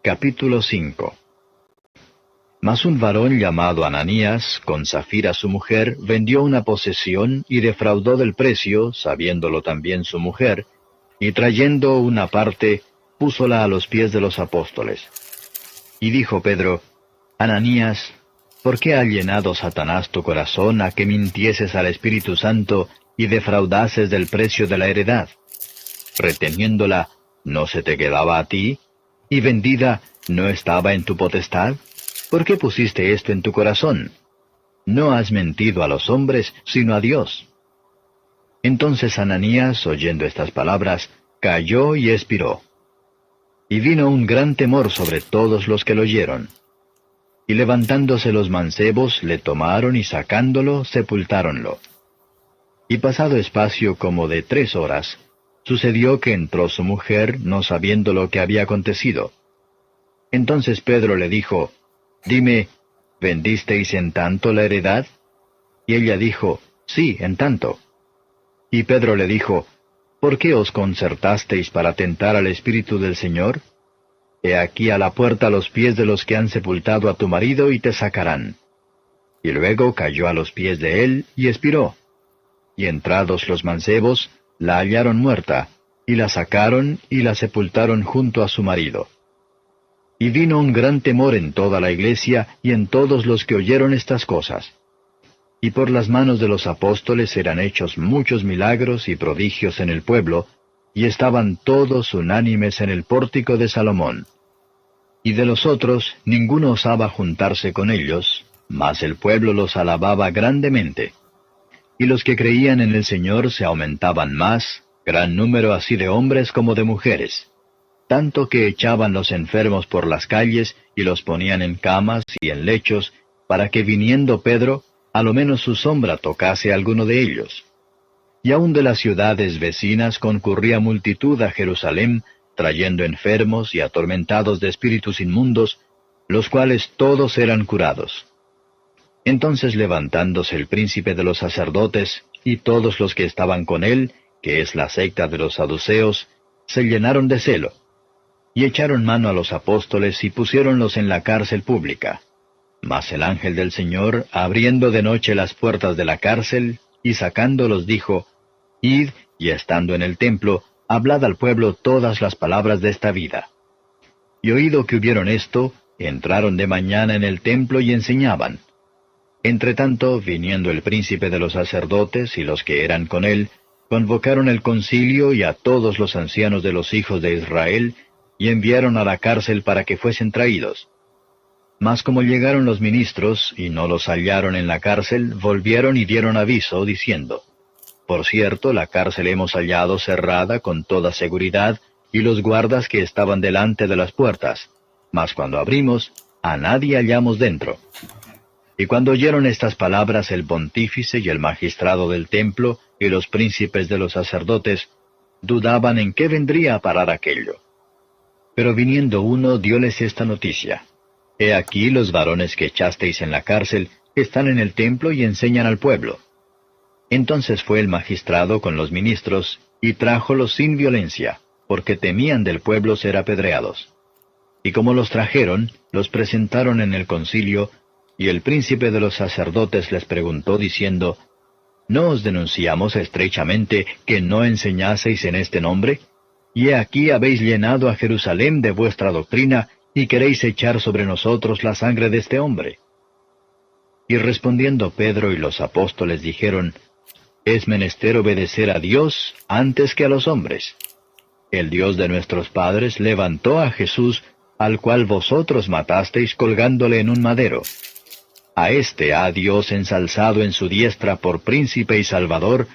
Capítulo 5. Mas un varón llamado Ananías, con Safira su mujer, vendió una posesión y defraudó del precio, sabiéndolo también su mujer, y trayendo una parte, púsola a los pies de los apóstoles. Y dijo Pedro: Ananías, ¿por qué ha llenado Satanás tu corazón a que mintieses al Espíritu Santo y defraudases del precio de la heredad? Reteniéndola, ¿no se te quedaba a ti? ¿Y vendida, no estaba en tu potestad? ¿Por qué pusiste esto en tu corazón? No has mentido a los hombres, sino a Dios. Entonces Ananías, oyendo estas palabras, cayó y expiró. Y vino un gran temor sobre todos los que lo oyeron. Y levantándose los mancebos, le tomaron y sacándolo, sepultáronlo. Y pasado espacio como de 3 horas, sucedió que entró su mujer, no sabiendo lo que había acontecido. Entonces Pedro le dijo: Dime, ¿vendisteis en tanto la heredad? Y ella dijo: Sí, en tanto. Y Pedro le dijo: ¿Por qué os concertasteis para tentar al Espíritu del Señor? He aquí a la puerta los pies de los que han sepultado a tu marido y te sacarán. Y luego cayó a los pies de él y expiró. Y entrados los mancebos, la hallaron muerta, y la sacaron y la sepultaron junto a su marido. Y vino un gran temor en toda la iglesia y en todos los que oyeron estas cosas. Y por las manos de los apóstoles eran hechos muchos milagros y prodigios en el pueblo, y estaban todos unánimes en el pórtico de Salomón. Y de los otros ninguno osaba juntarse con ellos, mas el pueblo los alababa grandemente. Y los que creían en el Señor se aumentaban más, gran número así de hombres como de mujeres, tanto que echaban los enfermos por las calles y los ponían en camas y en lechos, para que viniendo Pedro, a lo menos su sombra tocase a alguno de ellos. Y aun de las ciudades vecinas concurría multitud a Jerusalén, trayendo enfermos y atormentados de espíritus inmundos, los cuales todos eran curados. Entonces levantándose el príncipe de los sacerdotes, y todos los que estaban con él, que es la secta de los saduceos, se llenaron de celo, y echaron mano a los apóstoles y pusiéronlos en la cárcel pública. Mas el ángel del Señor, abriendo de noche las puertas de la cárcel, y sacándolos dijo: Id, y estando en el templo, hablad al pueblo todas las palabras de esta vida. Y oído que hubieron esto, entraron de mañana en el templo y enseñaban. Entretanto, viniendo el príncipe de los sacerdotes y los que eran con él, convocaron el concilio y a todos los ancianos de los hijos de Israel, y enviaron a la cárcel para que fuesen traídos. Mas como llegaron los ministros, y no los hallaron en la cárcel, volvieron y dieron aviso, diciendo: Por cierto, la cárcel hemos hallado cerrada con toda seguridad, y los guardas que estaban delante de las puertas. Mas cuando abrimos, a nadie hallamos dentro. Y cuando oyeron estas palabras el pontífice y el magistrado del templo, y los príncipes de los sacerdotes, dudaban en qué vendría a parar aquello. Pero viniendo uno, dióles esta noticia: He aquí los varones que echasteis en la cárcel están en el templo y enseñan al pueblo. Entonces fue el magistrado con los ministros, y trájolos sin violencia, porque temían del pueblo ser apedreados. Y como los trajeron, los presentaron en el concilio, y el príncipe de los sacerdotes les preguntó diciendo: ¿No os denunciamos estrechamente que no enseñaseis en este nombre? Y he aquí habéis llenado a Jerusalén de vuestra doctrina, y queréis echar sobre nosotros la sangre de este hombre. Y respondiendo Pedro y los apóstoles dijeron: Es menester obedecer a Dios antes que a los hombres. El Dios de nuestros padres levantó a Jesús, al cual vosotros matasteis colgándole en un madero. A éste ha Dios ensalzado en su diestra por príncipe y salvador,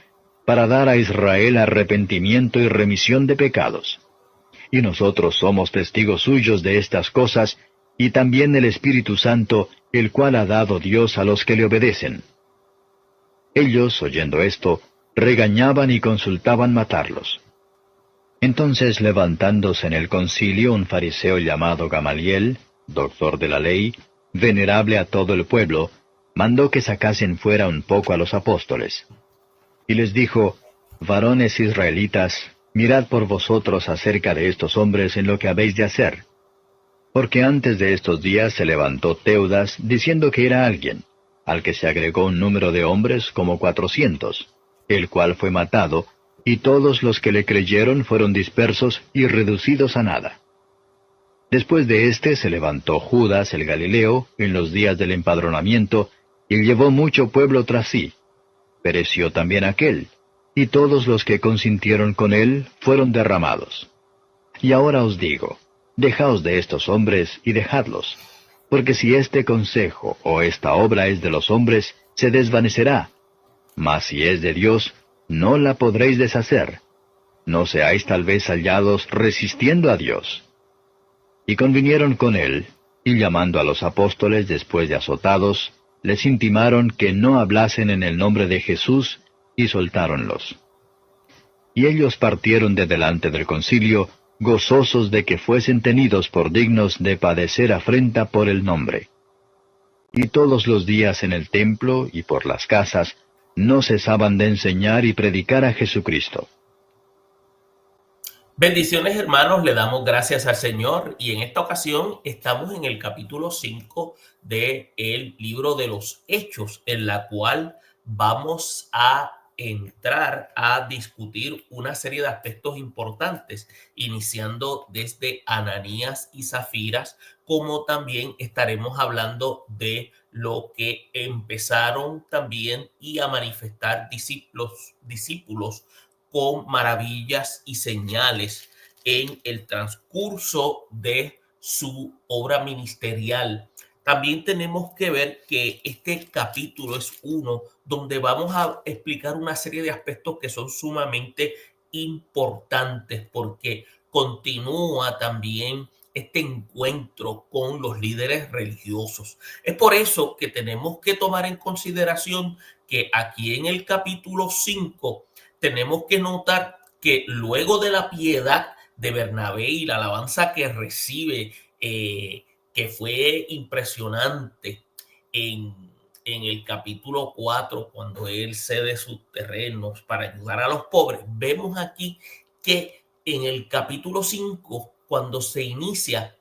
para dar a Israel arrepentimiento y remisión de pecados. Y nosotros somos testigos suyos de estas cosas, y también el Espíritu Santo, el cual ha dado Dios a los que le obedecen. Ellos, oyendo esto, regañaban y consultaban matarlos. Entonces, levantándose en el concilio un fariseo llamado Gamaliel, doctor de la ley, venerable a todo el pueblo, mandó que sacasen fuera un poco a los apóstoles. Y les dijo: Varones israelitas, mirad por vosotros acerca de estos hombres en lo que habéis de hacer. Porque antes de estos días se levantó Teudas diciendo que era alguien, al que se agregó un número de hombres como 400, el cual fue matado, y todos los que le creyeron fueron dispersos y reducidos a nada. Después de éste se levantó Judas el Galileo en los días del empadronamiento, y llevó mucho pueblo tras sí. Pereció también aquél, y todos los que consintieron con él fueron derramados. Y ahora os digo, dejaos de estos hombres y dejadlos, porque si este consejo o esta obra es de los hombres, se desvanecerá, mas si es de Dios, no la podréis deshacer. No seáis tal vez hallados resistiendo a Dios. Y convinieron con él, y llamando a los apóstoles después de azotados, les intimaron que no hablasen en el nombre de Jesús, y soltáronlos. Y ellos partieron de delante del concilio, gozosos de que fuesen tenidos por dignos de padecer afrenta por el nombre. Y todos los días en el templo y por las casas, no cesaban de enseñar y predicar a Jesucristo. Bendiciones, hermanos, le damos gracias al Señor y en esta ocasión estamos en el capítulo 5 del libro de los Hechos, en la cual vamos a entrar a discutir una serie de aspectos importantes, iniciando desde Ananías y Zafiras, como también estaremos hablando de lo que empezaron también y a manifestar discípulos con maravillas y señales en el transcurso de su obra ministerial. También tenemos que ver que este capítulo es uno donde vamos a explicar una serie de aspectos que son sumamente importantes porque continúa también este encuentro con los líderes religiosos. Es por eso que tenemos que tomar en consideración que aquí en el capítulo 5 tenemos que notar que luego de la piedad de Bernabé y la alabanza que recibe, que fue impresionante en el capítulo 4, cuando él cede sus terrenos para ayudar a los pobres, vemos aquí que en el capítulo 5, cuando se inicia,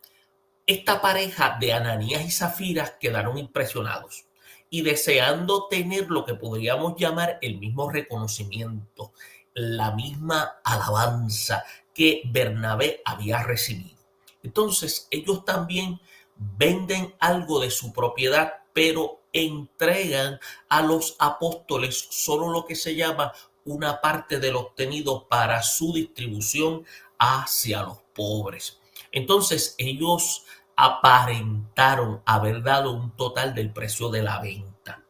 esta pareja de Ananías y Zafiras quedaron impresionados y deseando tener lo que podríamos llamar el mismo reconocimiento, la misma alabanza que Bernabé había recibido. Entonces ellos también venden algo de su propiedad, pero entregan a los apóstoles solo lo que se llama una parte del obtenido para su distribución hacia los pobres. Entonces ellos aparentaron haber dado un total del precio de la venta.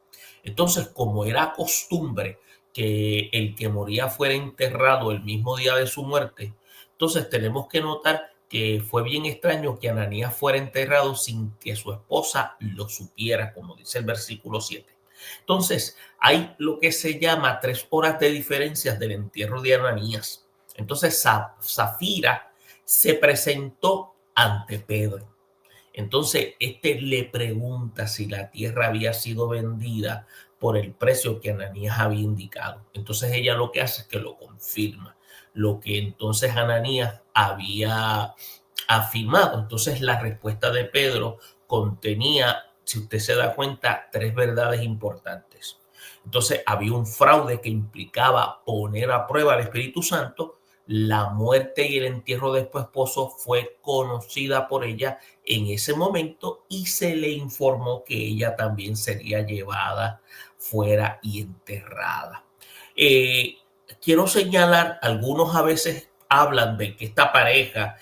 Entonces, como era costumbre que el que moría fuera enterrado el mismo día de su muerte, entonces tenemos que notar que fue bien extraño que Ananías fuera enterrado sin que su esposa lo supiera, como dice el versículo 7. Entonces, hay lo que se llama 3 horas de diferencias del entierro de Ananías. Entonces, Zafira se presentó ante Pedro. Entonces, le pregunta si la tierra había sido vendida por el precio que Ananías había indicado. Entonces, ella lo que hace es que lo confirma, lo que entonces Ananías había afirmado. Entonces, la respuesta de Pedro contenía, si usted se da cuenta, 3 verdades importantes. Entonces, había un fraude que implicaba poner a prueba al Espíritu Santo. La muerte y el entierro de su esposo fue conocida por ella en ese momento y se le informó que ella también sería llevada fuera y enterrada. Eh, Quiero señalar, algunos a veces hablan de que esta pareja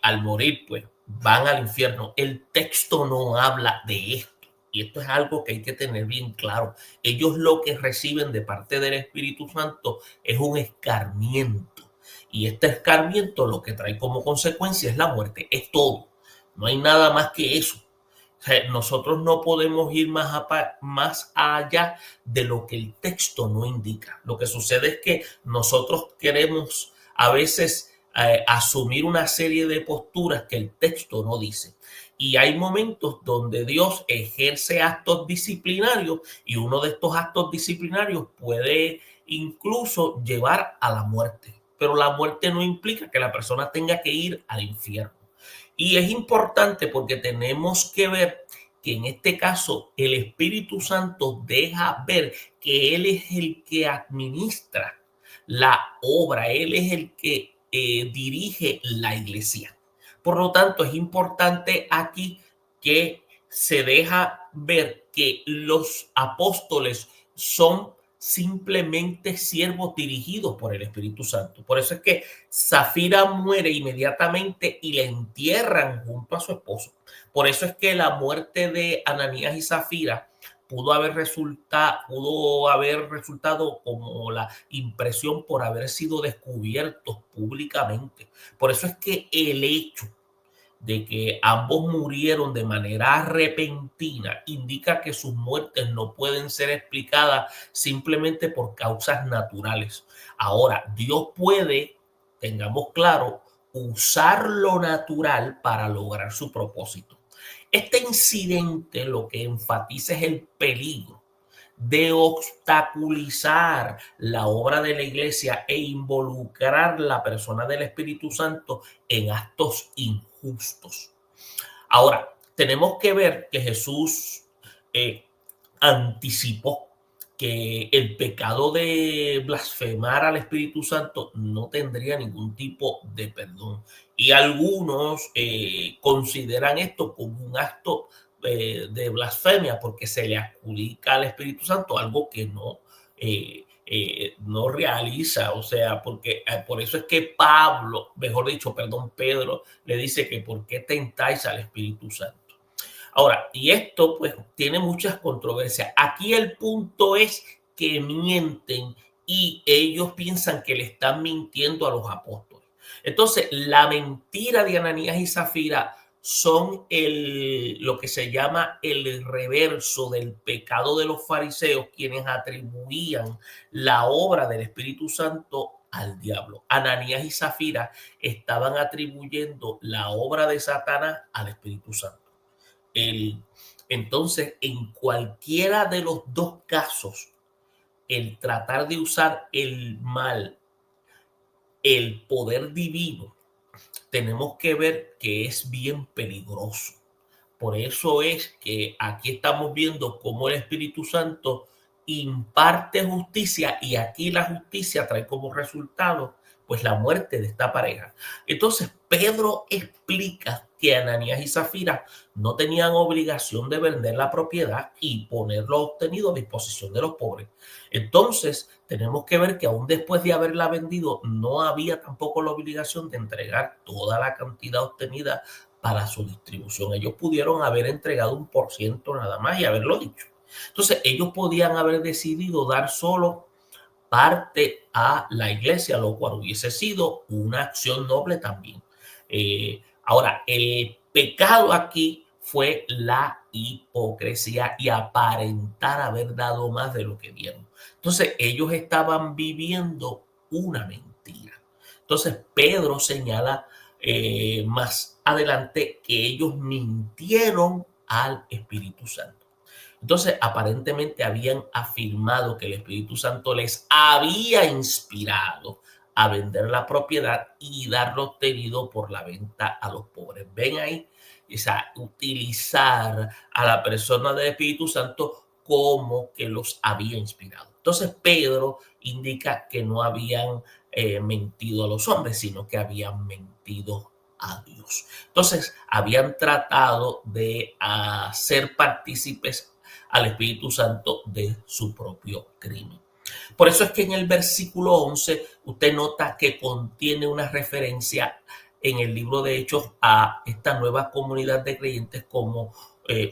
al morir pues van al infierno. El texto no habla de esto. Y esto es algo que hay que tener bien claro. Ellos lo que reciben de parte del Espíritu Santo es un escarmiento. Y este escarmiento lo que trae como consecuencia es la muerte. Es todo. No hay nada más que eso. O sea, nosotros no podemos ir más allá de lo que el texto no indica. Lo que sucede es que nosotros queremos a veces asumir una serie de posturas que el texto no dice. Y hay momentos donde Dios ejerce actos disciplinarios y uno de estos actos disciplinarios puede incluso llevar a la muerte. Pero la muerte no implica que la persona tenga que ir al infierno. Y es importante porque tenemos que ver que en este caso el Espíritu Santo deja ver que Él es el que administra la obra, Él es el que dirige la iglesia. Por lo tanto, es importante aquí que se deja ver que los apóstoles son simplemente siervos dirigidos por el Espíritu Santo. Por eso es que Safira muere inmediatamente y la entierran junto a su esposo. Por eso es que la muerte de Ananías y Zafira pudo haber resultado como la impresión por haber sido descubiertos públicamente. Por eso es que el hecho de que ambos murieron de manera repentina indica que sus muertes no pueden ser explicadas simplemente por causas naturales. Ahora, Dios puede, tengamos claro, usar lo natural para lograr su propósito. Este incidente lo que enfatiza es el peligro de obstaculizar la obra de la iglesia e involucrar la persona del Espíritu Santo en actos injustos. Ahora, tenemos que ver que Jesús anticipó que el pecado de blasfemar al Espíritu Santo no tendría ningún tipo de perdón. Y algunos consideran esto como un acto de blasfemia porque se le adjudica al Espíritu Santo algo que no realiza, o sea, porque por eso es que Pedro le dice que por qué tentáis al Espíritu Santo. Ahora, y esto pues tiene muchas controversias. Aquí el punto es que mienten y ellos piensan que le están mintiendo a los apóstoles. Entonces, la mentira de Ananías y Zafira son lo que se llama el reverso del pecado de los fariseos, quienes atribuían la obra del Espíritu Santo al diablo. Ananías y Zafira estaban atribuyendo la obra de Satanás al Espíritu Santo. Entonces, en cualquiera de los dos casos, el tratar de usar el mal, el poder divino, tenemos que ver que es bien peligroso. Por eso es que aquí estamos viendo cómo el Espíritu Santo imparte justicia y aquí la justicia trae como resultado pues la muerte de esta pareja. Entonces Pedro explica que Ananías y Zafira no tenían obligación de vender la propiedad y poner lo obtenido a disposición de los pobres. Entonces tenemos que ver que aún después de haberla vendido no había tampoco la obligación de entregar toda la cantidad obtenida para su distribución. Ellos pudieron haber entregado 1% nada más y haberlo dicho. Entonces ellos podían haber decidido dar solo parte a la iglesia, lo cual hubiese sido una acción noble también. Ahora, el pecado aquí fue la hipocresía y aparentar haber dado más de lo que dieron. Entonces, ellos estaban viviendo una mentira. Entonces, Pedro señala más adelante que ellos mintieron al Espíritu Santo. Entonces, aparentemente habían afirmado que el Espíritu Santo les había inspirado a vender la propiedad y dar lo obtenido por la venta a los pobres. Ven ahí, o sea, utilizar a la persona del Espíritu Santo como que los había inspirado. Entonces, Pedro indica que no habían mentido a los hombres, sino que habían mentido a Dios. Entonces, habían tratado de hacer partícipes al Espíritu Santo de su propio crimen. Por eso es que en el versículo 11 usted nota que contiene una referencia en el libro de Hechos a esta nueva comunidad de creyentes como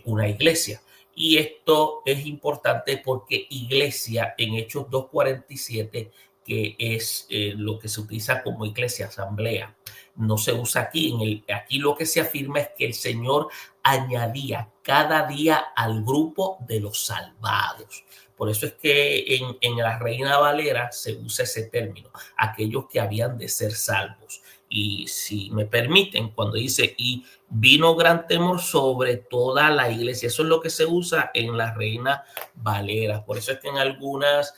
una iglesia. Y esto es importante porque iglesia en Hechos 2:47, que es lo que se utiliza como iglesia, asamblea, no se usa aquí. Aquí lo que se afirma es que el Señor añadía cada día al grupo de los salvados. Por eso es que en la Reina Valera se usa ese término, aquellos que habían de ser salvos. Y si me permiten, cuando dice, y vino gran temor sobre toda la iglesia, eso es lo que se usa en la Reina Valera. Por eso es que en algunas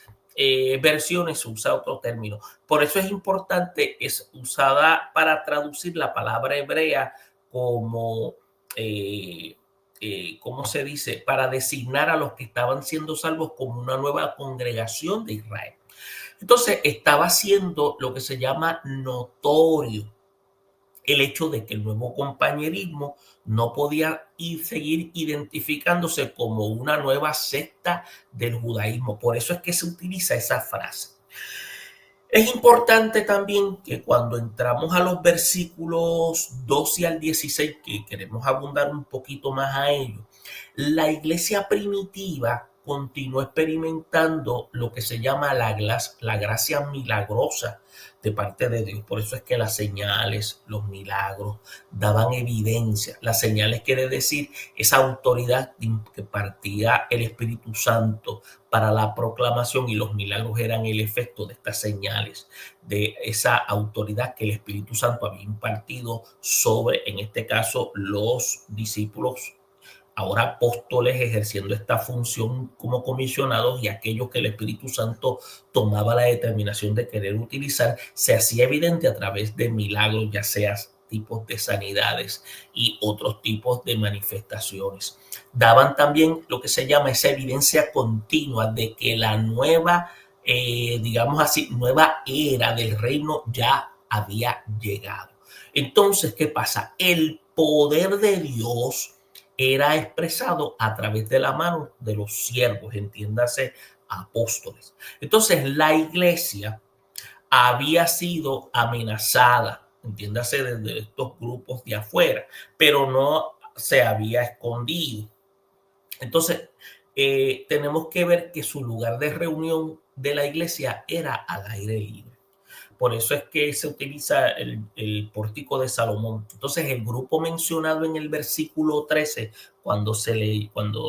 versiones se usa otro término. Por eso es importante, es usada para traducir la palabra hebrea como, ¿cómo se dice? Para designar a los que estaban siendo salvos como una nueva congregación de Israel. Entonces estaba siendo lo que se llama notorio el hecho de que el nuevo compañerismo no podía seguir identificándose como una nueva secta del judaísmo. Por eso es que se utiliza esa frase. Es importante también que cuando entramos a los versículos 12 al 16, que queremos abundar un poquito más a ello, la iglesia primitiva continuó experimentando lo que se llama la gracia milagrosa de parte de Dios. Por eso es que las señales, los milagros daban evidencia. Las señales quiere decir esa autoridad que partía el Espíritu Santo para la proclamación, y los milagros eran el efecto de estas señales, de esa autoridad que el Espíritu Santo había impartido sobre, en este caso, los discípulos, ahora apóstoles, ejerciendo esta función como comisionados, y aquellos que el Espíritu Santo tomaba la determinación de querer utilizar, se hacía evidente a través de milagros, ya sea tipos de sanidades y otros tipos de manifestaciones. Daban también lo que se llama esa evidencia continua de que la nueva, digamos así, nueva era del reino ya había llegado. Entonces, ¿qué pasa? El poder de Dios era expresado a través de la mano de los siervos, entiéndase, apóstoles. Entonces, la iglesia había sido amenazada, entiéndase, desde estos grupos de afuera, pero no se había escondido. Entonces, tenemos que ver que su lugar de reunión de la iglesia era al aire libre. Por eso es que se utiliza el pórtico de Salomón. Entonces, el grupo mencionado en el versículo 13, cuando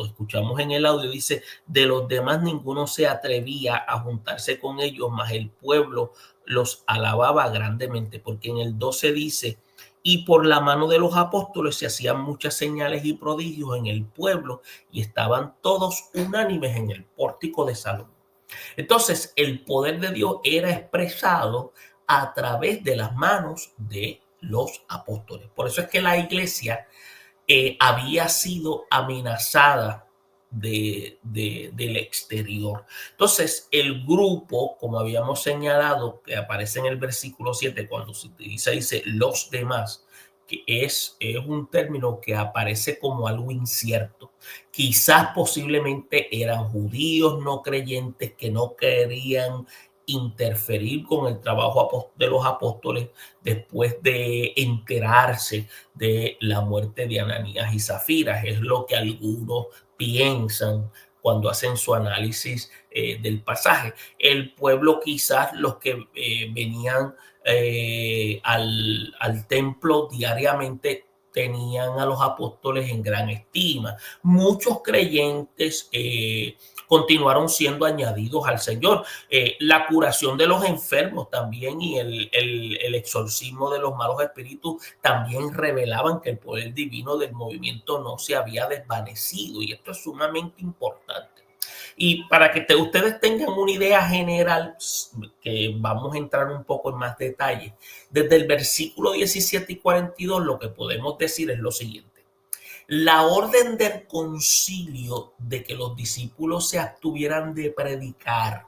escuchamos en el audio, dice: de los demás ninguno se atrevía a juntarse con ellos, mas el pueblo los alababa grandemente, porque en el 12 dice: y por la mano de los apóstoles se hacían muchas señales y prodigios en el pueblo, y estaban todos unánimes en el pórtico de Salomón. Entonces, el poder de Dios era expresado a través de las manos de los apóstoles. Por eso es que la iglesia había sido amenazada del exterior. Entonces, el grupo, como habíamos señalado, que aparece en el versículo 7, cuando se utiliza, dice los demás, que es un término que aparece como algo incierto. Quizás posiblemente eran judíos no creyentes que no querían interferir con el trabajo de los apóstoles después de enterarse de la muerte de Ananías y Zafira. Es lo que algunos piensan cuando hacen su análisis del pasaje. El pueblo, quizás los que venían al templo diariamente, tenían a los apóstoles en gran estima. Muchos creyentes continuaron siendo añadidos al Señor. La curación de los enfermos también, y el exorcismo de los malos espíritus también revelaban que el poder divino del movimiento no se había desvanecido, y esto es sumamente importante. Y para que ustedes tengan una idea general, que vamos a entrar un poco en más detalle, desde el versículo 17 y 42 lo que podemos decir es lo siguiente: la orden del concilio de que los discípulos se abstuvieran de predicar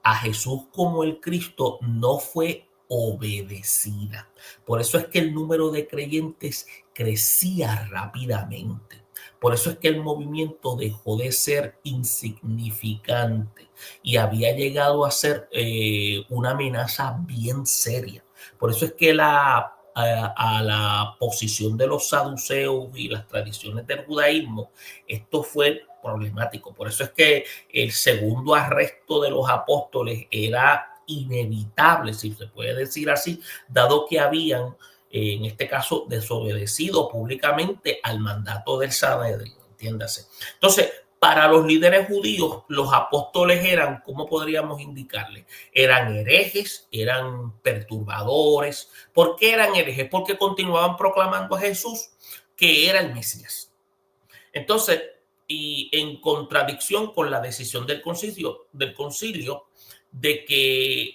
a Jesús como el Cristo no fue obedecida. Por eso es que el número de creyentes crecía rápidamente. Por eso es que el movimiento dejó de ser insignificante y había llegado a ser una amenaza bien seria. Por eso es que a la posición de los saduceos y las tradiciones del judaísmo, esto fue problemático. Por eso es que el segundo arresto de los apóstoles era inevitable, si se puede decir así, dado que habían, en este caso, desobedecido públicamente al mandato del Sanedrín, entiéndase. Entonces, para los líderes judíos, los apóstoles eran, ¿cómo podríamos indicarle? Eran herejes, eran perturbadores. ¿Por qué eran herejes? Porque continuaban proclamando a Jesús que era el Mesías. Entonces, y en contradicción con la decisión del concilio de que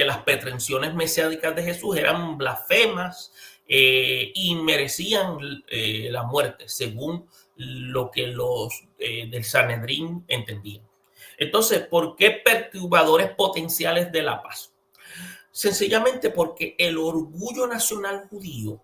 que las pretensiones mesiánicas de Jesús eran blasfemas y merecían la muerte, según lo que los del Sanedrín entendían. Entonces, ¿por qué perturbadores potenciales de la paz? Sencillamente porque el orgullo nacional judío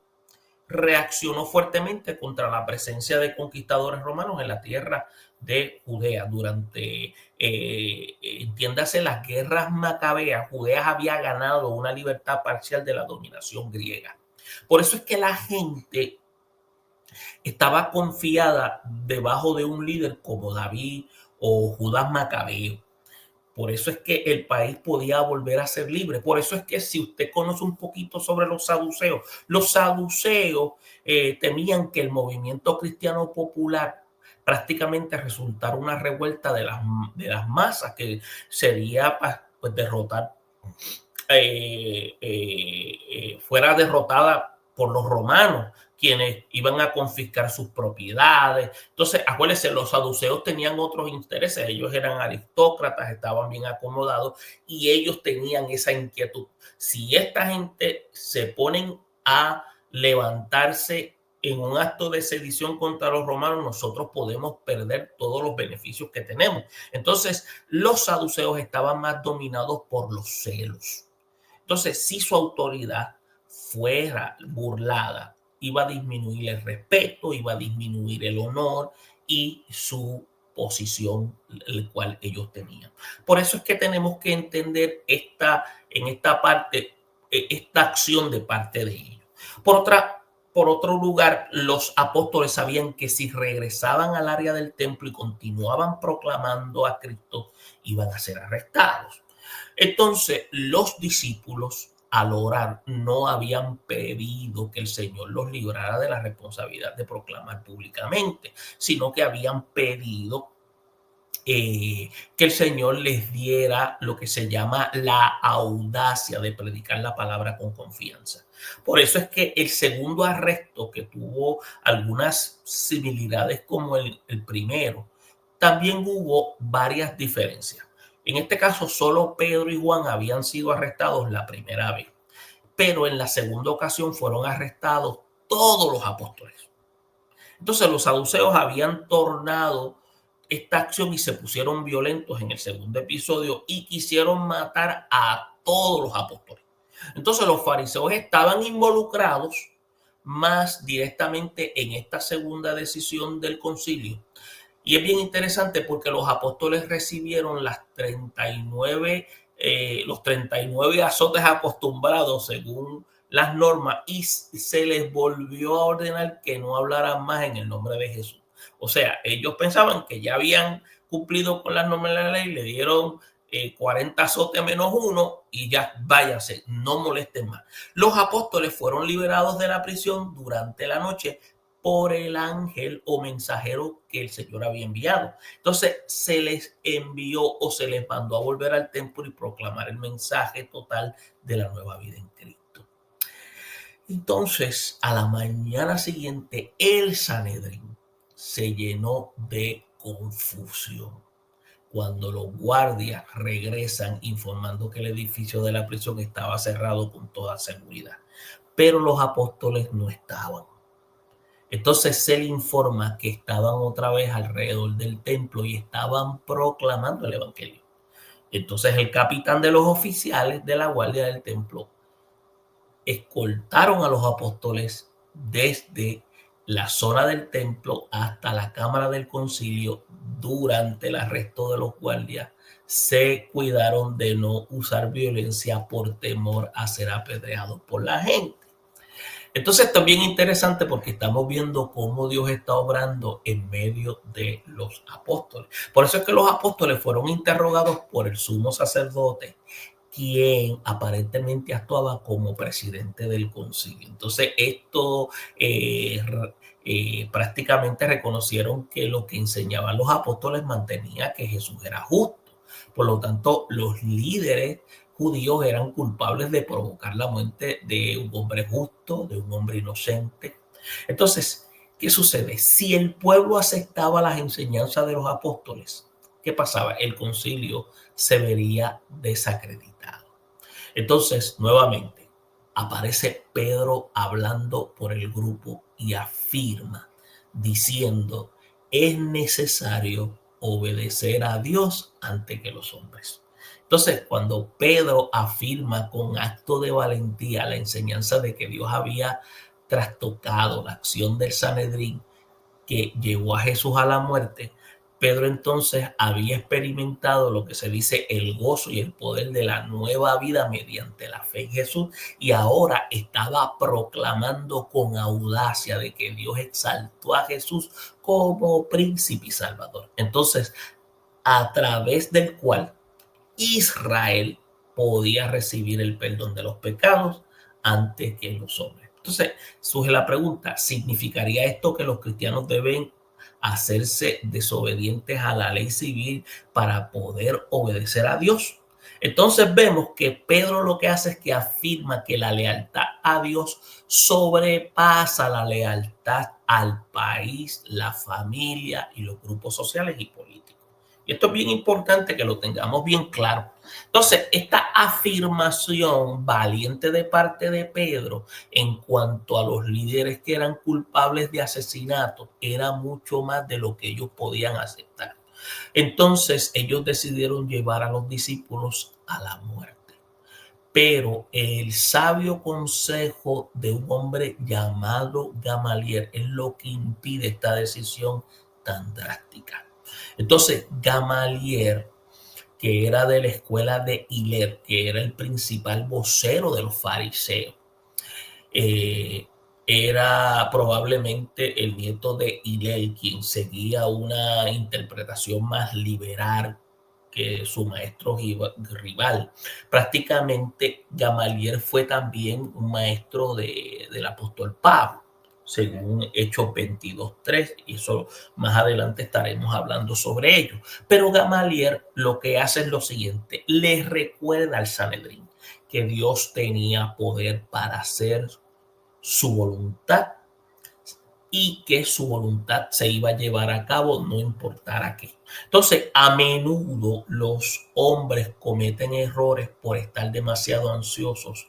reaccionó fuertemente contra la presencia de conquistadores romanos en la tierra de Judea. Durante, entiéndase, las guerras macabeas, Judea había ganado una libertad parcial de la dominación griega. Por eso es que la gente estaba confiada debajo de un líder como David o Judas Macabeo. Por eso es que el país podía volver a ser libre. Por eso es que si usted conoce un poquito sobre los saduceos temían que el movimiento cristiano popular prácticamente resultara una revuelta de las masas, que sería pues, derrotar, fuera derrotada por los romanos, quienes iban a confiscar sus propiedades. Entonces, acuérdense, los saduceos tenían otros intereses. Ellos eran aristócratas, estaban bien acomodados y ellos tenían esa inquietud. Si esta gente se ponen a levantarse en un acto de sedición contra los romanos, nosotros podemos perder todos los beneficios que tenemos. Entonces, los saduceos estaban más dominados por los celos. Entonces, si su autoridad fuera burlada, iba a disminuir el respeto, iba a disminuir el honor y su posición, el cual ellos tenían. Por eso es que tenemos que entender en esta parte, esta acción de parte de ellos. Por otro lugar, los apóstoles sabían que si regresaban al área del templo y continuaban proclamando a Cristo, iban a ser arrestados. Entonces, los discípulos al orar no habían pedido que el Señor los librara de la responsabilidad de proclamar públicamente, sino que habían pedido que el Señor les diera lo que se llama la audacia de predicar la palabra con confianza. Por eso es que el segundo arresto, que tuvo algunas similitudes como el primero, también hubo varias diferencias. En este caso, solo Pedro y Juan habían sido arrestados la primera vez, pero en la segunda ocasión fueron arrestados todos los apóstoles. Entonces, los saduceos habían tornado esta acción y se pusieron violentos en el segundo episodio y quisieron matar a todos los apóstoles. Entonces, los fariseos estaban involucrados más directamente en esta segunda decisión del concilio. Y es bien interesante porque los apóstoles recibieron los 39 azotes acostumbrados según las normas y se les volvió a ordenar que no hablaran más en el nombre de Jesús. O sea, ellos pensaban que ya habían cumplido con las normas de la ley, le dieron 40 azotes menos uno y ya váyanse, no molesten más. Los apóstoles fueron liberados de la prisión durante la noche por el ángel o mensajero que el Señor había enviado. Entonces se les envió o se les mandó a volver al templo y proclamar el mensaje total de la nueva vida en Cristo. Entonces, a la mañana siguiente, el Sanedrín se llenó de confusión cuando los guardias regresan informando que el edificio de la prisión estaba cerrado con toda seguridad, pero los apóstoles no estaban. Entonces se le informa que estaban otra vez alrededor del templo y estaban proclamando el evangelio. Entonces el capitán de los oficiales de la guardia del templo escoltaron a los apóstoles desde la zona del templo hasta la cámara del concilio. Durante el arresto de los guardias se cuidaron de no usar violencia por temor a ser apedreados por la gente. Entonces también interesante porque estamos viendo cómo Dios está obrando en medio de los apóstoles. Por eso es que los apóstoles fueron interrogados por el sumo sacerdote, quien aparentemente actuaba como presidente del concilio. Entonces esto prácticamente reconocieron que lo que enseñaban los apóstoles mantenía que Jesús era justo. Por lo tanto, los líderes judíos eran culpables de provocar la muerte de un hombre justo, de un hombre inocente. Entonces, ¿qué sucede? Si el pueblo aceptaba las enseñanzas de los apóstoles, ¿qué pasaba? El concilio se vería desacreditado. Entonces, nuevamente, aparece Pedro hablando por el grupo y afirma, diciendo, es necesario obedecer a Dios antes que los hombres. Entonces, cuando Pedro afirma con acto de valentía la enseñanza de que Dios había trastocado la acción del Sanedrín que llevó a Jesús a la muerte, Pedro entonces había experimentado lo que se dice el gozo y el poder de la nueva vida mediante la fe en Jesús, y ahora estaba proclamando con audacia de que Dios exaltó a Jesús como príncipe y salvador. Entonces, a través del cual Israel podía recibir el perdón de los pecados antes que los hombres. Entonces, surge la pregunta, ¿significaría esto que los cristianos deben hacerse desobedientes a la ley civil para poder obedecer a Dios? Entonces vemos que Pedro lo que hace es que afirma que la lealtad a Dios sobrepasa la lealtad al país, la familia y los grupos sociales y políticos. Y esto es bien importante que lo tengamos bien claro. Entonces, esta afirmación valiente de parte de Pedro en cuanto a los líderes que eran culpables de asesinato era mucho más de lo que ellos podían aceptar. Entonces, ellos decidieron llevar a los discípulos a la muerte. Pero el sabio consejo de un hombre llamado Gamaliel es lo que impide esta decisión tan drástica. Entonces, Gamaliel, que era de la escuela de Hiler, que era el principal vocero de los fariseos, era probablemente el nieto de Hillel, quien seguía una interpretación más liberal que su maestro rival. Prácticamente Gamaliel fue también un maestro del apóstol Pablo, según Hechos 22:3, y eso más adelante estaremos hablando sobre ello. Pero Gamaliel lo que hace es lo siguiente, le recuerda al Sanedrín que Dios tenía poder para hacer su voluntad y que su voluntad se iba a llevar a cabo no importara qué. Entonces, a menudo los hombres cometen errores por estar demasiado ansiosos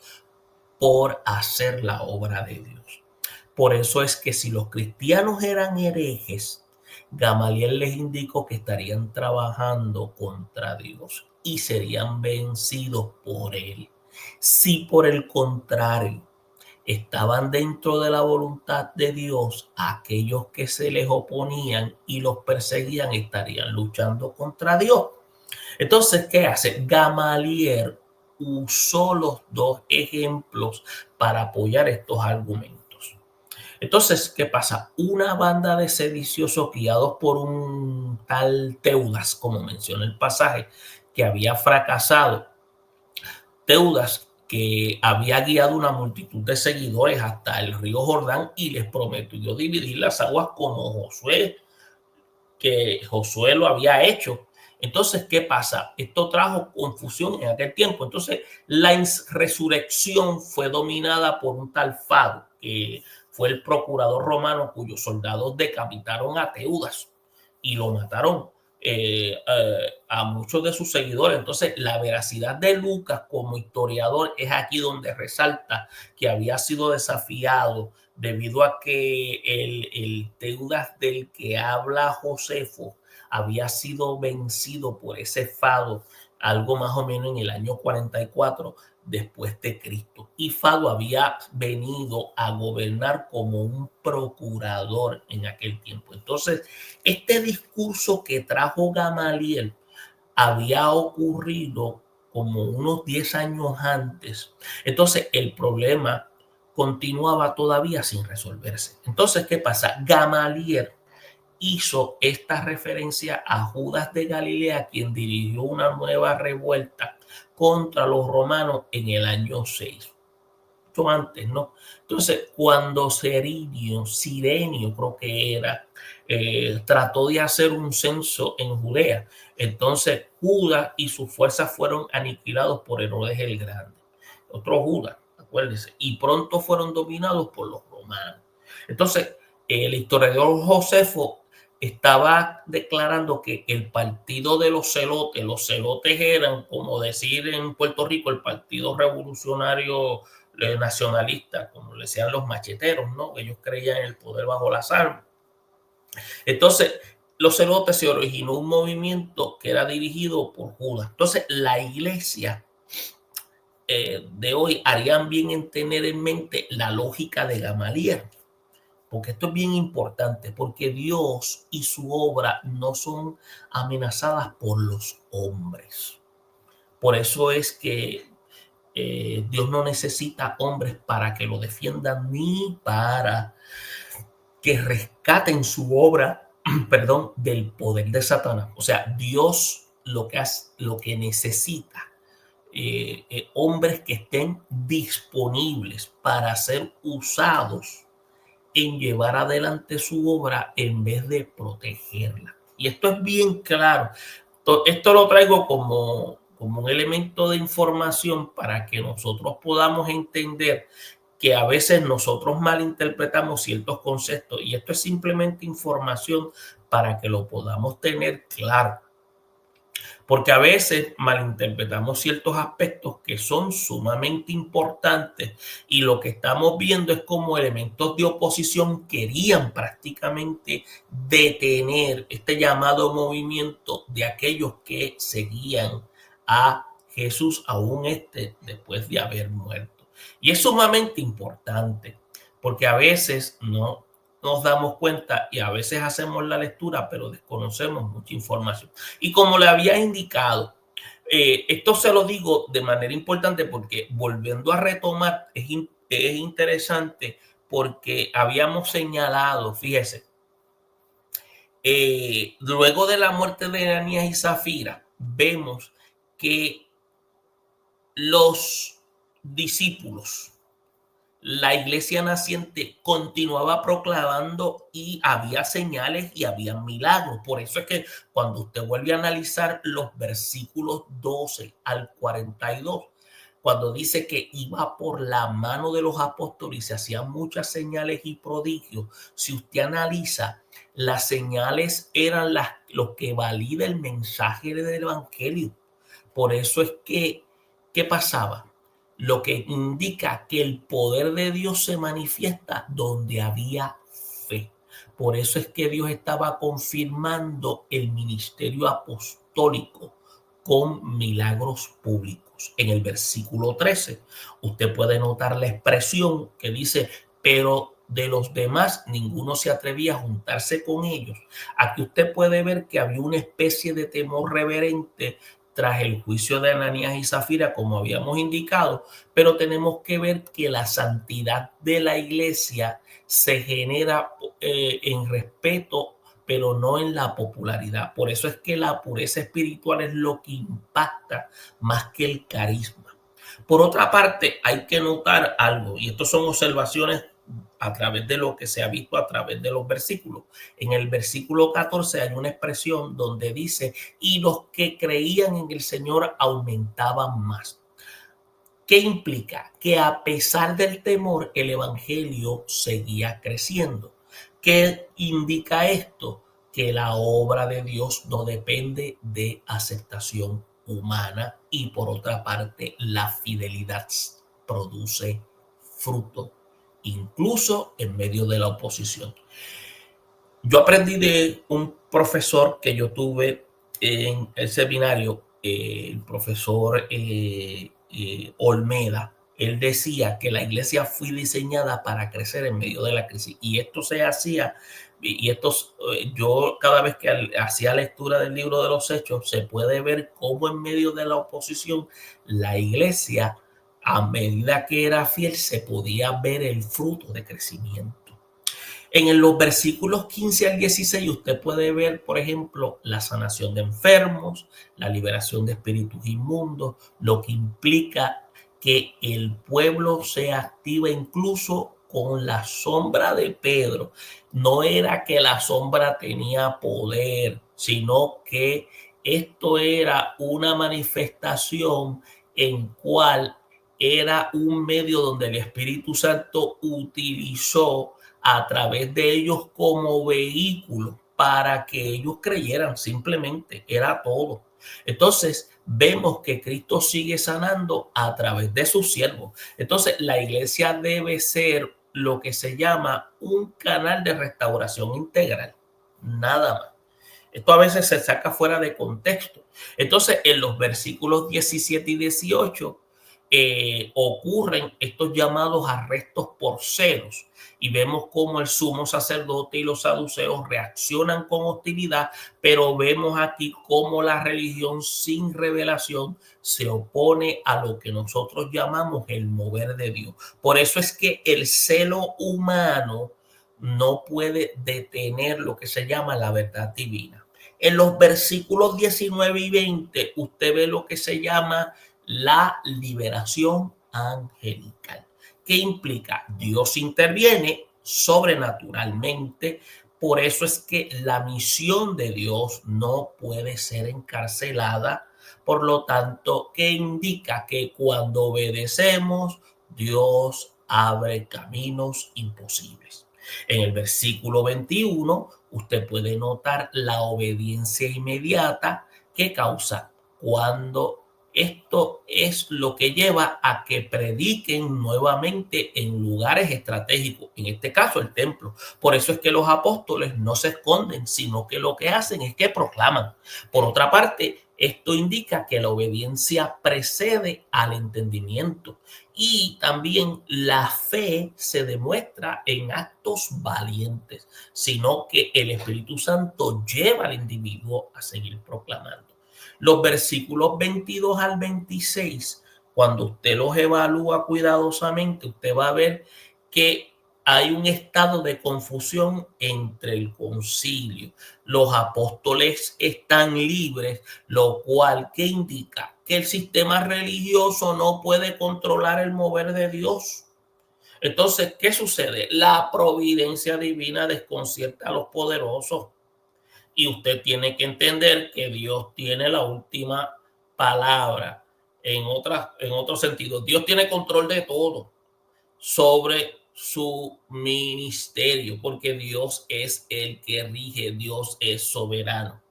por hacer la obra de Dios. Por eso es que si los cristianos eran herejes, Gamaliel les indicó que estarían trabajando contra Dios y serían vencidos por él. Si por el contrario estaban dentro de la voluntad de Dios, aquellos que se les oponían y los perseguían estarían luchando contra Dios. Entonces, ¿qué hace? Gamaliel usó los dos ejemplos para apoyar estos argumentos. Entonces, ¿qué pasa? Una banda de sediciosos guiados por un tal Teudas, como menciona el pasaje, que había fracasado. Teudas, que había guiado una multitud de seguidores hasta el río Jordán y les prometió dividir las aguas como Josué, que Josué lo había hecho. Entonces, ¿qué pasa? Esto trajo confusión en aquel tiempo. Entonces, la resurrección fue dominada por un tal Fado, que fue el procurador romano cuyos soldados decapitaron a Teudas y lo mataron a muchos de sus seguidores. Entonces, la veracidad de Lucas como historiador es aquí donde resalta que había sido desafiado debido a que el Teudas del que habla Josefo había sido vencido por ese Fado algo más o menos en el año 44 después de Cristo. Y Fado había venido a gobernar como un procurador en aquel tiempo. Entonces, este discurso que trajo Gamaliel había ocurrido como unos 10 años antes. Entonces, el problema continuaba todavía sin resolverse. Entonces, ¿qué pasa? Gamaliel hizo esta referencia a Judas de Galilea, quien dirigió una nueva revuelta contra los romanos en el año 6. Mucho antes, ¿no? Entonces, cuando Cirenio creo que era, trató de hacer un censo en Judea, entonces Judas y sus fuerzas fueron aniquilados por Herodes el Grande. Otro Judas, acuérdense, y pronto fueron dominados por los romanos. Entonces, el historiador Josefo estaba declarando que el partido de los celotes eran, como decir en Puerto Rico, el Partido Revolucionario Nacionalista, como le decían los macheteros, ¿no? Ellos creían en el poder bajo las armas. Entonces, los celotes se originó un movimiento que era dirigido por Judas. Entonces, la iglesia de hoy harían bien en tener en mente la lógica de Gamaliel. Porque esto es bien importante, porque Dios y su obra no son amenazadas por los hombres. Por eso es que Dios no necesita hombres para que lo defiendan ni para que rescaten su obra, perdón, del poder de Satanás. O sea, Dios lo que necesita hombres que estén disponibles para ser usados en llevar adelante su obra en vez de protegerla. Y esto es bien claro. Esto lo traigo como un elemento de información para que nosotros podamos entender que a veces nosotros malinterpretamos ciertos conceptos, y esto es simplemente información para que lo podamos tener claro. Porque a veces malinterpretamos ciertos aspectos que son sumamente importantes, y lo que estamos viendo es cómo elementos de oposición querían prácticamente detener este llamado movimiento de aquellos que seguían a Jesús aún después de haber muerto. Y es sumamente importante, porque a veces no nos damos cuenta y a veces hacemos la lectura, pero desconocemos mucha información. Y como le había indicado, esto se lo digo de manera importante porque, volviendo a retomar, es interesante porque habíamos señalado, fíjese, luego de la muerte de Ananías y Zafira, vemos que los discípulos, la iglesia naciente, continuaba proclamando y había señales y había milagros. Por eso es que cuando usted vuelve a analizar los versículos 12 al 42, cuando dice que iba por la mano de los apóstoles y se hacían muchas señales y prodigios, si usted analiza, las señales eran los que valida el mensaje del evangelio. Por eso es que, ¿qué pasaba? Lo que indica que el poder de Dios se manifiesta donde había fe. Por eso es que Dios estaba confirmando el ministerio apostólico con milagros públicos. En el versículo 13, usted puede notar la expresión que dice, pero de los demás ninguno se atrevía a juntarse con ellos. Aquí usted puede ver que había una especie de temor reverente tras el juicio de Ananías y Zafira, como habíamos indicado, pero tenemos que ver que la santidad de la iglesia se genera en respeto, pero no en la popularidad. Por eso es que la pureza espiritual es lo que impacta más que el carisma. Por otra parte, hay que notar algo, y estas son observaciones a través de lo que se ha visto a través de los versículos. En el versículo 14 hay una expresión donde dice, y los que creían en el Señor aumentaban más. ¿Qué implica? Que a pesar del temor, el evangelio seguía creciendo. ¿Qué indica esto? Que la obra de Dios no depende de aceptación humana, y por otra parte, la fidelidad produce fruto, incluso en medio de la oposición. Yo aprendí de un profesor que yo tuve en el seminario, el profesor Olmeda. Él decía que la iglesia fue diseñada para crecer en medio de la crisis, y esto se hacía, yo cada vez que hacía lectura del libro de los Hechos, se puede ver cómo en medio de la oposición la iglesia, a medida que era fiel, se podía ver el fruto de crecimiento. En los versículos 15 al 16 usted puede ver, por ejemplo, la sanación de enfermos, la liberación de espíritus inmundos, lo que implica que el pueblo se activa incluso con la sombra de Pedro. No era que la sombra tenía poder, sino que esto era una manifestación en cual era un medio donde el Espíritu Santo utilizó a través de ellos como vehículo para que ellos creyeran, simplemente era todo. Entonces vemos que Cristo sigue sanando a través de sus siervos. Entonces la iglesia debe ser lo que se llama un canal de restauración integral, nada más. Esto a veces se saca fuera de contexto. Entonces, en los versículos 17 y 18 ocurren estos llamados arrestos por celos y vemos cómo el sumo sacerdote y los saduceos reaccionan con hostilidad, pero vemos aquí cómo la religión sin revelación se opone a lo que nosotros llamamos el mover de Dios. Por eso es que el celo humano no puede detener lo que se llama la verdad divina. En los versículos 19 y 20, usted ve lo que se llama la liberación angelical. ¿Qué implica? Dios interviene sobrenaturalmente. Por eso es que la misión de Dios no puede ser encarcelada. Por lo tanto, ¿qué indica? Que cuando obedecemos, Dios abre caminos imposibles. En el versículo 21, usted puede notar la obediencia inmediata que causa cuando esto es lo que lleva a que prediquen nuevamente en lugares estratégicos, en este caso el templo. Por eso es que los apóstoles no se esconden, sino que lo que hacen es que proclaman. Por otra parte, esto indica que la obediencia precede al entendimiento y también la fe se demuestra en actos valientes, sino que el Espíritu Santo lleva al individuo a seguir proclamando. Los versículos 22 al 26, cuando usted los evalúa cuidadosamente, usted va a ver que hay un estado de confusión entre el concilio. Los apóstoles están libres, lo cual ¿qué indica? Que el sistema religioso no puede controlar el mover de Dios. Entonces, ¿qué sucede? La providencia divina desconcierta a los poderosos. Y usted tiene que entender que Dios tiene la última palabra. En otro sentido, Dios tiene control de todo sobre su ministerio, porque Dios es el que rige, Dios es soberano.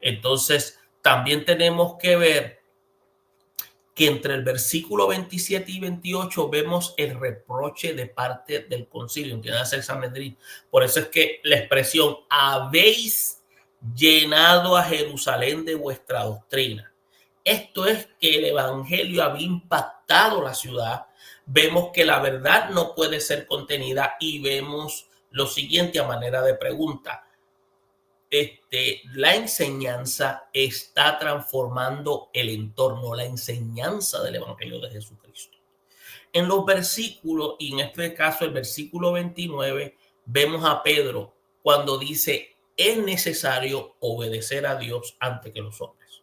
Entonces, también tenemos que ver que entre el versículo 27 y 28 vemos el reproche de parte del concilio, entiéndase el Sanedrín. Por eso es que la expresión habéis llenado a Jerusalén de vuestra doctrina. Esto es que el evangelio había impactado la ciudad. Vemos que la verdad no puede ser contenida y vemos lo siguiente a manera de pregunta. La enseñanza está transformando el entorno, la enseñanza del evangelio de Jesucristo. En los versículos, y en este caso el versículo 29, vemos a Pedro cuando dice: es necesario obedecer a Dios antes que los hombres.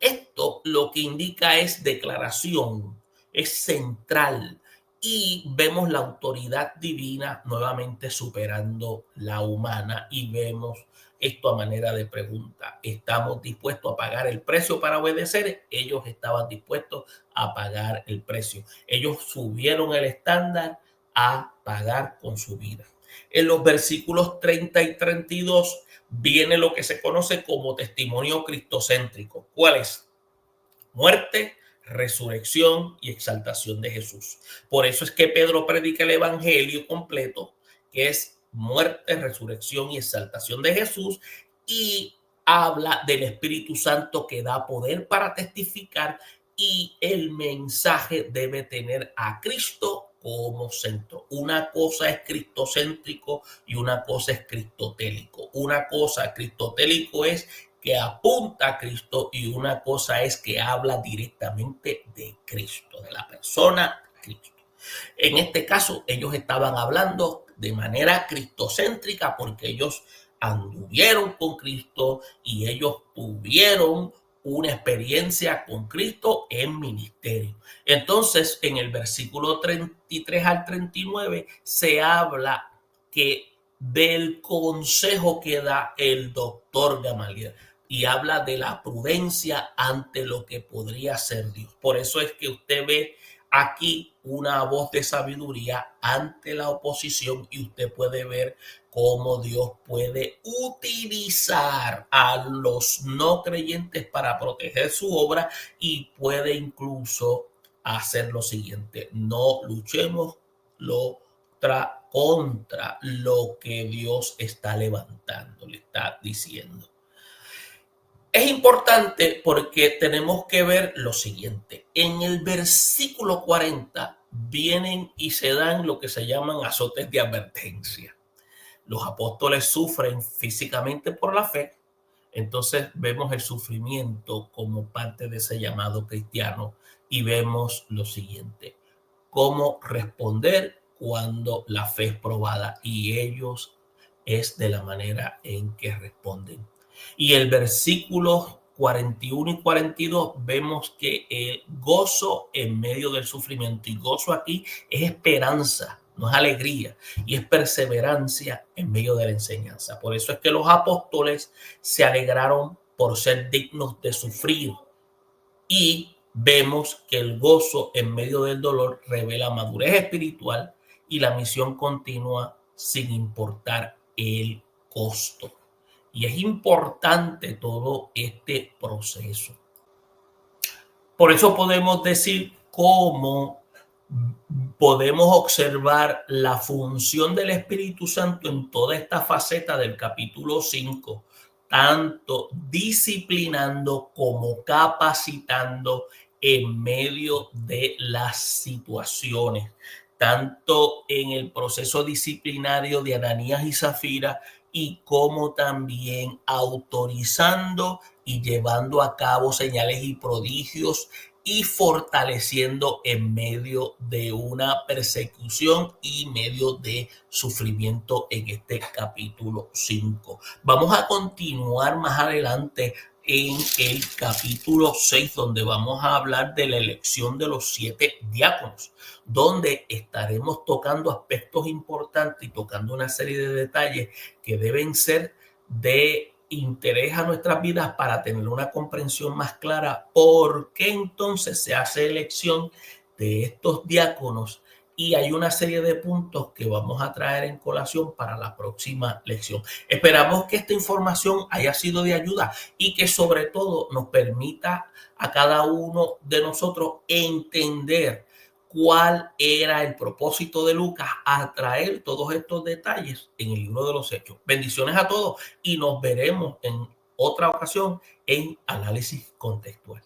Esto lo que indica es declaración, es central, y vemos la autoridad divina nuevamente superando la humana y vemos esto a manera de pregunta. ¿Estamos dispuestos a pagar el precio para obedecer? Ellos estaban dispuestos a pagar el precio. Ellos subieron el estándar a pagar con su vida. En los versículos 30 y 32 viene lo que se conoce como testimonio cristocéntrico. ¿Cuál es? Muerte, resurrección y exaltación de Jesús. Por eso es que Pedro predica el evangelio completo, que es muerte, resurrección y exaltación de Jesús, y habla del Espíritu Santo que da poder para testificar, y el mensaje debe tener a Cristo como centro. Una cosa es cristocéntrico y una cosa es cristotélico. Una cosa cristotélico es que apunta a Cristo y una cosa es que habla directamente de Cristo, de la persona Cristo. En este caso, ellos estaban hablando de manera cristocéntrica porque ellos anduvieron con Cristo y ellos tuvieron una experiencia con Cristo en ministerio. Entonces, en el versículo 33 al 39 se habla que del consejo que da el doctor Gamaliel y habla de la prudencia ante lo que podría ser Dios. Por eso es que usted ve aquí una voz de sabiduría ante la oposición, y usted puede ver cómo Dios puede utilizar a los no creyentes para proteger su obra, y puede incluso hacer lo siguiente: no luchemos contra lo que Dios está levantando, le está diciendo. Es importante porque tenemos que ver lo siguiente. En el versículo 40 vienen y se dan lo que se llaman azotes de advertencia. Los apóstoles sufren físicamente por la fe, entonces vemos el sufrimiento como parte de ese llamado cristiano, y vemos lo siguiente: cómo responder cuando la fe es probada, y ellos es de la manera en que responden. Y el versículo 41 y 42 vemos que el gozo en medio del sufrimiento, y gozo aquí es esperanza, no es alegría, y es perseverancia en medio de la enseñanza. Por eso es que los apóstoles se alegraron por ser dignos de sufrir, y vemos que el gozo en medio del dolor revela madurez espiritual y la misión continua sin importar el costo. Y es importante todo este proceso. Por eso podemos decir cómo podemos observar la función del Espíritu Santo en toda esta faceta del capítulo 5, tanto disciplinando como capacitando en medio de las situaciones, tanto en el proceso disciplinario de Ananías y Zafira, y como también autorizando y llevando a cabo señales y prodigios, y fortaleciendo en medio de una persecución y medio de sufrimiento en este capítulo 5. Vamos a continuar más adelante en el capítulo 6, donde vamos a hablar de la elección de los 7 diáconos, donde estaremos tocando aspectos importantes y tocando una serie de detalles que deben ser de interés a nuestras vidas para tener una comprensión más clara por qué entonces se hace elección de estos diáconos, y hay una serie de puntos que vamos a traer en colación para la próxima lección. Esperamos que esta información haya sido de ayuda y que sobre todo nos permita a cada uno de nosotros entender cuál era el propósito de Lucas a traer todos estos detalles en el libro de los Hechos. Bendiciones a todos y nos veremos en otra ocasión en Análisis Contextual.